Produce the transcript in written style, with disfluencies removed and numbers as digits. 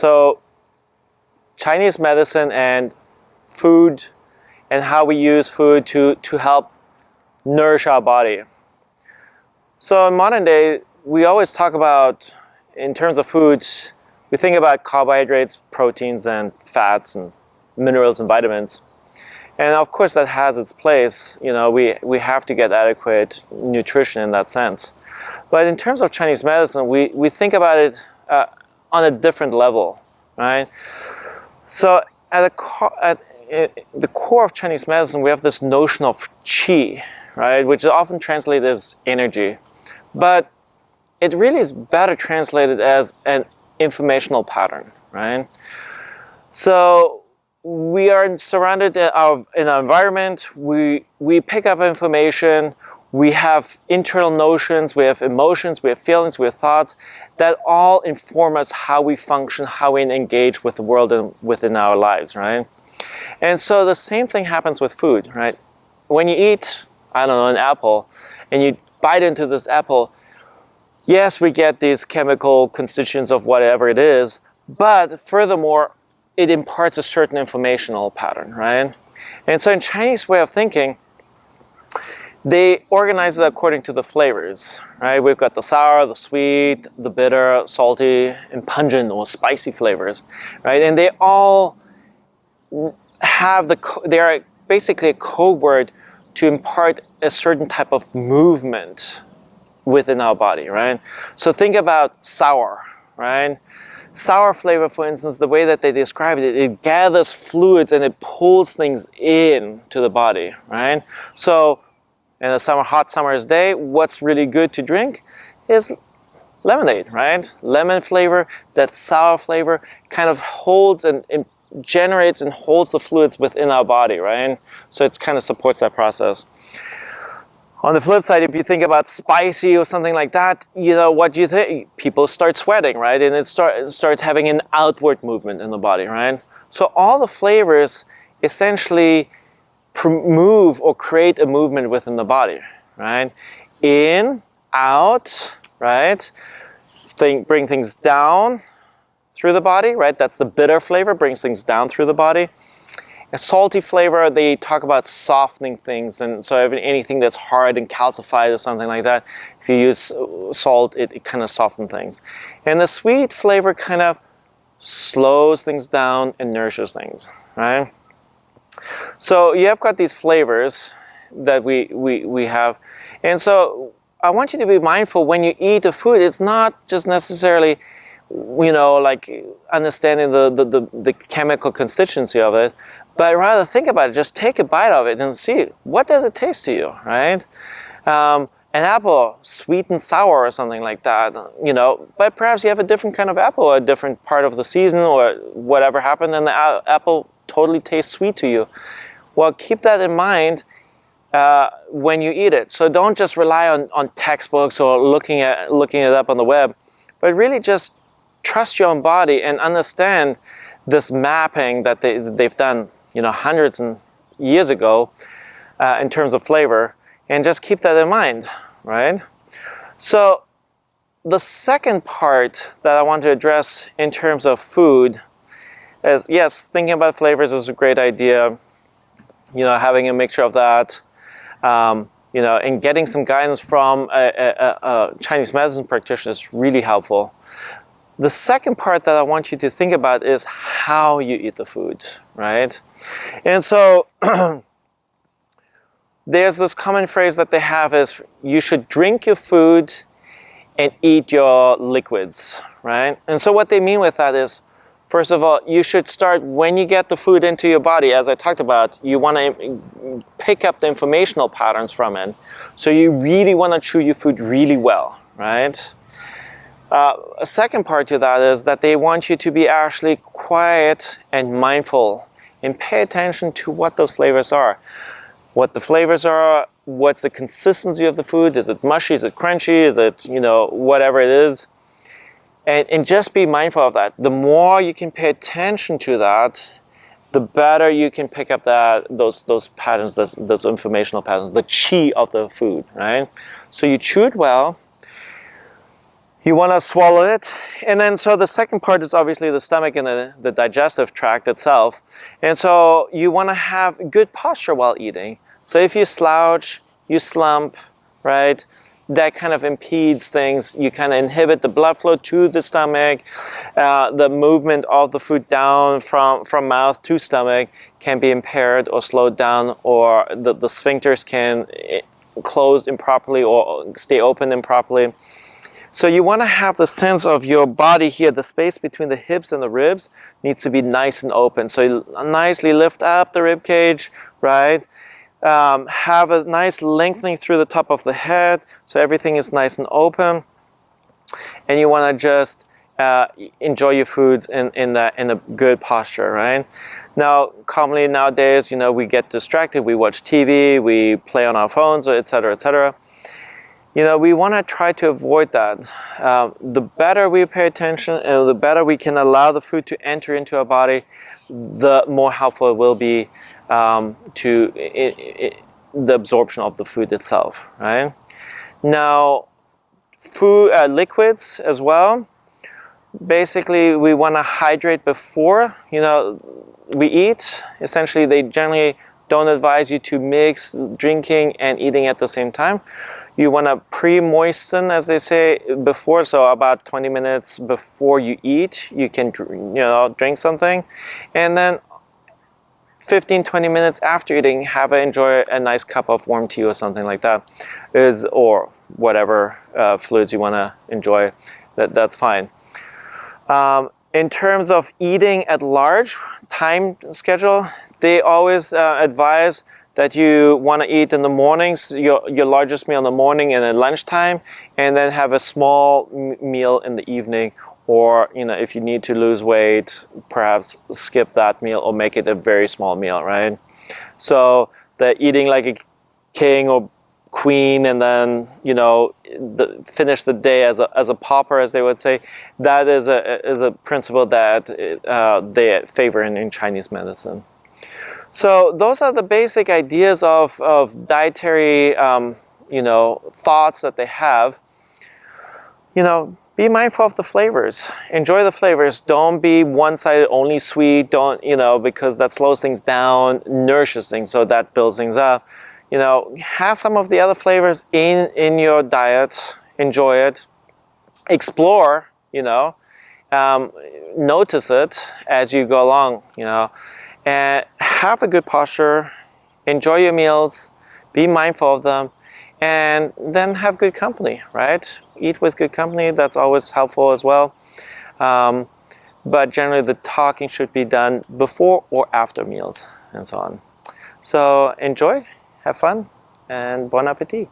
So Chinese medicine and food and how we use food to help nourish our body. So in modern day, we always talk about, in terms of foods, we think about carbohydrates, proteins, and fats, and minerals and vitamins. And of course that has its place. We have to get adequate nutrition in that sense. But in terms of Chinese medicine, we think about it on a different level, right? So at the core of Chinese medicine, we have this notion of qi, right? Which is often translated as energy. But it really is better translated as an informational pattern, right? So we are surrounded in our environment, we pick up information, we have internal notions, we have emotions, we have feelings, we have thoughts that all inform us how we function, how we engage with the world and within our lives, right? And so the same thing happens with food, right? When you eat, I don't know, an apple, and you bite into this apple, yes, we get these chemical constituents of whatever it is, but furthermore, it imparts a certain informational pattern, right? And so in Chinese way of thinking, they organize it according to the flavors, right? We've got the sour, the sweet, the bitter, salty, and pungent or spicy flavors, right? And they all have they are basically a code word to impart a certain type of movement within our body, right? So think about sour, right? Sour flavor, for instance, the way that they describe it, it gathers fluids and it pulls things in to the body, right? So in a hot summer's day, what's really good to drink is lemonade, right? Lemon flavor, that sour flavor kind of holds and generates and holds the fluids within our body, right? So it kind of supports that process. On the flip side, if you think about spicy or something like that, what do you think? People start sweating, right? And it starts having an outward movement in the body, right? So all the flavors essentially move or create a movement within the body, right? In, out, right? Bring things down through the body, right? That's the bitter flavor, brings things down through the body. A salty flavor, they talk about softening things, and so anything that's hard and calcified or something like that, if you use salt, it kind of softens things. And the sweet flavor kind of slows things down and nourishes things, right? So you have got these flavors that we have, and so I want you to be mindful when you eat the food. It's not just necessarily, like understanding the chemical constituency of it, but rather think about it. Just take a bite of it and see, what does it taste to you, right? An apple, sweet and sour or something like that, but perhaps you have a different kind of apple, a different part of the season or whatever happened, and the apple totally tastes sweet to you. Well, keep that in mind when you eat it. So don't just rely on textbooks or looking it up on the web, but really just trust your own body and understand this mapping that they've done, hundreds and years ago in terms of flavor, and just keep that in mind, right? So the second part that I want to address in terms of food is, yes, thinking about flavors is a great idea, having a mixture of that, and getting some guidance from a Chinese medicine practitioner is really helpful. The second part that I want you to think about is how you eat the food, right? And so there's this common phrase that they have is, you should drink your food and eat your liquids, right? And so what they mean with that is, first of all, you should start when you get the food into your body. As I talked about, you want to pick up the informational patterns from it. So you really want to chew your food really well, right? A second part to that is that they want you to be actually quiet and mindful and pay attention to what those flavors are. What the flavors are, what's the consistency of the food, is it mushy, is it crunchy, is it, whatever it is. And just be mindful of that. The more you can pay attention to that, the better you can pick up those patterns, those informational patterns, the qi of the food, right? So you chew it well. You want to swallow it, and then so the second part is obviously the stomach and the digestive tract itself. And so you want to have good posture while eating. So if you slouch, you slump, right? That kind of impedes things. You kind of inhibit the blood flow to the stomach. The movement of the food down from mouth to stomach can be impaired or slowed down, or the sphincters can close improperly or stay open improperly. So you want to have the sense of your body here, the space between the hips and the ribs needs to be nice and open. So you nicely lift up the rib cage, right? Have a nice lengthening through the top of the head, so everything is nice and open. And you want to just enjoy your foods in a good posture, right? Now, commonly nowadays, we get distracted. We watch TV, we play on our phones, etc., etc. We want to try to avoid that. The better we pay attention and the better we can allow the food to enter into our body, the more helpful it will be to the absorption of the food itself, right? Now, food, liquids as well. Basically, we want to hydrate before, we eat. Essentially, they generally don't advise you to mix drinking and eating at the same time. You want to pre-moisten, as they say, before, so about 20 minutes before you eat, you can, drink something. And then 15-20 minutes after eating, enjoy a nice cup of warm tea or something like that, or whatever fluids you want to enjoy. That's fine. In terms of eating at large, time schedule, they always advise that you want to eat in the mornings, your largest meal in the morning and at lunchtime, and then have a small meal in the evening. Or, if you need to lose weight, perhaps skip that meal or make it a very small meal, right? So the eating like a king or queen and then, finish the day as a pauper, as they would say, that is a principle that they favor in Chinese medicine. So those are the basic ideas of dietary, thoughts that they have. Be mindful of the flavors. Enjoy the flavors. Don't be one-sided, only sweet. Don't, because that slows things down, nourishes things, so that builds things up. Have some of the other flavors in your diet. Enjoy it. Explore, notice it as you go along, and have a good posture. Enjoy your meals. Be mindful of them. And then have good company, right? Eat with good company, that's always helpful as well. But generally the talking should be done before or after meals and so on. So enjoy, have fun, and bon appetit.